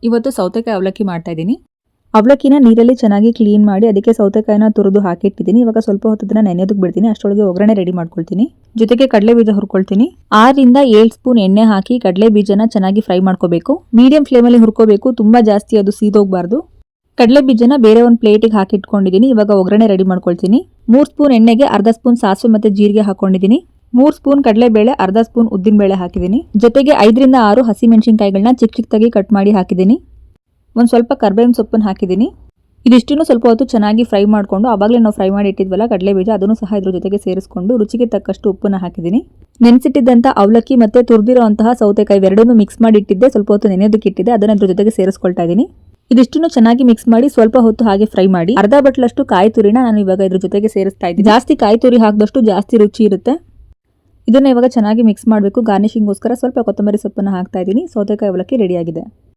ಇವತ್ತು ಸೌತೆಕಾಯಿ ಅವಲಕ್ಕಿ ಮಾಡ್ತಾ ಇದ್ದೀನಿ. ಅವಲಕ್ಕಿನ ನೀರಲ್ಲಿ ಚೆನ್ನಾಗಿ ಕ್ಲೀನ್ ಮಾಡಿ ಅದಕ್ಕೆ ಸೌತೆಕಾಯಿನ ತುರಿದು ಹಾಕಿಟ್ಟಿದ್ದೀನಿ. ಇವಾಗ ಸ್ವಲ್ಪ ಹೊತ್ತದನ್ನ ನೆನೆಯೋದಕ್ಕೆ ಬಿಡ್ತೀನಿ. ಅಷ್ಟೊಳಗೆ ಒಗ್ಗರಣೆ ರೆಡಿ ಮಾಡ್ಕೊಳ್ತೀನಿ. ಜೊತೆಗೆ ಕಡಲೆ ಬೀಜ ಹುರ್ಕೊಳ್ತೀನಿ. 6 ರಿಂದ 7 ಸ್ಪೂನ್ ಎಣ್ಣೆ ಹಾಕಿ ಕಡಲೆ ಬೀಜನ ಚೆನ್ನಾಗಿ ಫ್ರೈ ಮಾಡ್ಕೋಬೇಕು. ಮೀಡಿಯಂ ಫ್ಲೇಮಲ್ಲಿ ಹುರ್ಕೋಬೇಕು, ತುಂಬಾ ಜಾಸ್ತಿ ಅದು ಸೀದೋಗ್ಬಾರ್ದು. ಕಡಲೆ ಬೀಜನ ಬೇರೆ ಒಂದು ಪ್ಲೇಟಿಗೆ ಹಾಕಿಟ್ಕೊಂಡಿದ್ದೀನಿ. ಇವಾಗ ಒಗ್ಗರಣೆ ರೆಡಿ ಮಾಡ್ಕೊಳ್ತೀನಿ. 3 ಸ್ಪೂನ್ ಎಣ್ಣೆಗೆ ಅರ್ಧ ಸ್ಪೂನ್ ಸಾಸಿವೆ ಮತ್ತೆ ಜೀರಿಗೆ ಹಾಕೊಂಡಿದ್ದೀನಿ. 3 ಸ್ಪೂನ್ ಕಡಲೆಬೇಳೆ, ಅರ್ಧ ಸ್ಪೂನ್ ಉದ್ದಿನ ಬೇಳೆ ಹಾಕಿದ್ದೀನಿ. ಜೊತೆಗೆ 5 ರಿಂದ 6 ಹಸಿ ಮೆಣಸಿನಕಾಯಿಗಳನ್ನ ಚಿಕ್ಕ ಚಿಕ್ಕದಾಗಿ ಕಟ್ ಮಾಡಿ ಹಾಕಿದ್ದೀನಿ. ಒಂದು ಸ್ವಲ್ಪ ಕರ್ಬೇವಿನ ಸೊಪ್ಪನ್ನು ಹಾಕಿದ್ದೀನಿ. ಇದಿಷ್ಟನ್ನು ಸ್ವಲ್ಪ ಹೊತ್ತು ಚೆನ್ನಾಗಿ ಫ್ರೈ ಮಾಡಿಕೊಂಡು ಆವಾಗಲೇ ನಾವು ಫ್ರೈ ಮಾಡಿ ಇಟ್ಟಿದ್ವಲ್ಲ ಕಡಲೆ ಬೀಜ, ಅದನ್ನು ಸಹ ಇದ್ರ ಜೊತೆಗೆ ಸೇರಿಸ್ಕೊಂಡು ರುಚಿಗೆ ತಕ್ಕಷ್ಟು ಉಪ್ಪನ್ನು ಹಾಕಿದ್ದೀನಿ. ನೆನೆಸಿಟ್ಟಿದ್ದಂಥ ಅವಲಕ್ಕಿ ಮತ್ತು ತುರಿದಿರುವಂತಹ ಸೌತೆಕಾಯಿ ಎರಡನ್ನೂ ಮಿಕ್ಸ್ ಮಾಡಿ ಇಟ್ಟಿದ್ದೆ. ಸ್ವಲ್ಪ ಹೊತ್ತು ನೆನೆಯೋದಕ್ಕೆ ಇಟ್ಟಿದ್ದೆ, ಅದನ್ನು ಇದ್ರ ಜೊತೆಗೆ ಸೇರಿಸ್ಕೊಳ್ತಾ ಇದ್ದೀನಿ. ಇದಿಷ್ಟನ್ನು ಚೆನ್ನಾಗಿ ಮಿಕ್ಸ್ ಮಾಡಿ ಸ್ವಲ್ಪ ಹೊತ್ತು ಹಾಗೆ ಫ್ರೈ ಮಾಡಿ ಅರ್ಧ ಬಟ್ಲಷ್ಟು ಕಾಯಿ ತುರಿನ ನಾನು ಇವಾಗ ಇದ್ರ ಜೊತೆಗೆ ಸೇರಿಸ್ತಾ ಇದ್ದೀನಿ. ಜಾಸ್ತಿ ಕಾಯಿ ತುರಿ ಹಾಕಿದಷ್ಟು ಜಾಸ್ತಿ ರುಚಿ ಇರುತ್ತೆ. ಇದನ್ನ ಇವಾಗ ಚೆನ್ನಾಗಿ ಮಿಕ್ಸ್ ಮಾಡಬೇಕು. ಗಾರ್ನಿಶಿಂಗ್ಗೋಸ್ಕರ ಸ್ವಲ್ಪ ಕೊತ್ತಂಬರಿ ಸೊಪ್ಪನ್ನು ಹಾಕ್ತಾ ಇದ್ದೀನಿ. ಸೌತೆಕಾಯಿ ಅವಲಕ್ಕಿ ರೆಡಿಯಾಗಿದೆ.